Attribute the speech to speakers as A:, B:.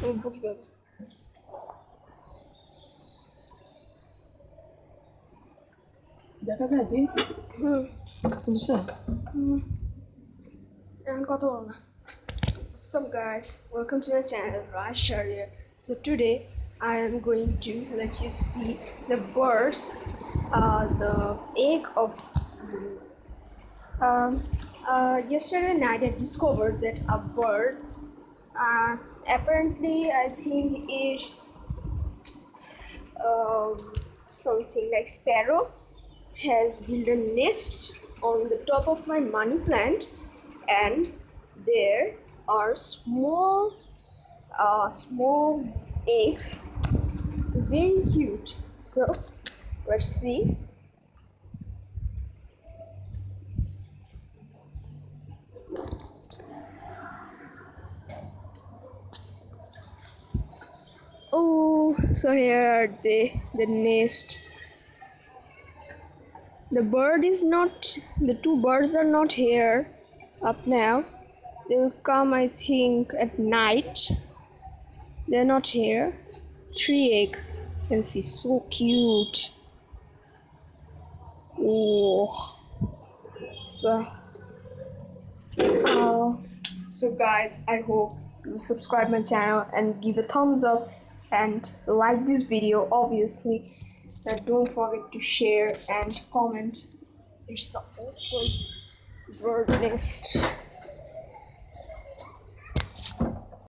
A: কিভাবে
B: দেখা যায় কি বুঝছো
A: এখন কথা বলো না. What's up guys, welcome to my channel Raj Sharia. So today I am going to let you see the birds, the egg of yesterday night I discovered that a bird, apparently I think is something like sparrow, has built a nest on the top of my money plant, and there are small eggs, very cute. So let's see. Oh, so here are the nest. The two birds are not here up now. They will come, I think, at night. They're not here. 3 eggs. You can see, so cute. Oh, so guys, I hope you subscribe my channel and give a thumbs up and like this video, obviously, and don't forget to share and comment. It's an awesome bird nest.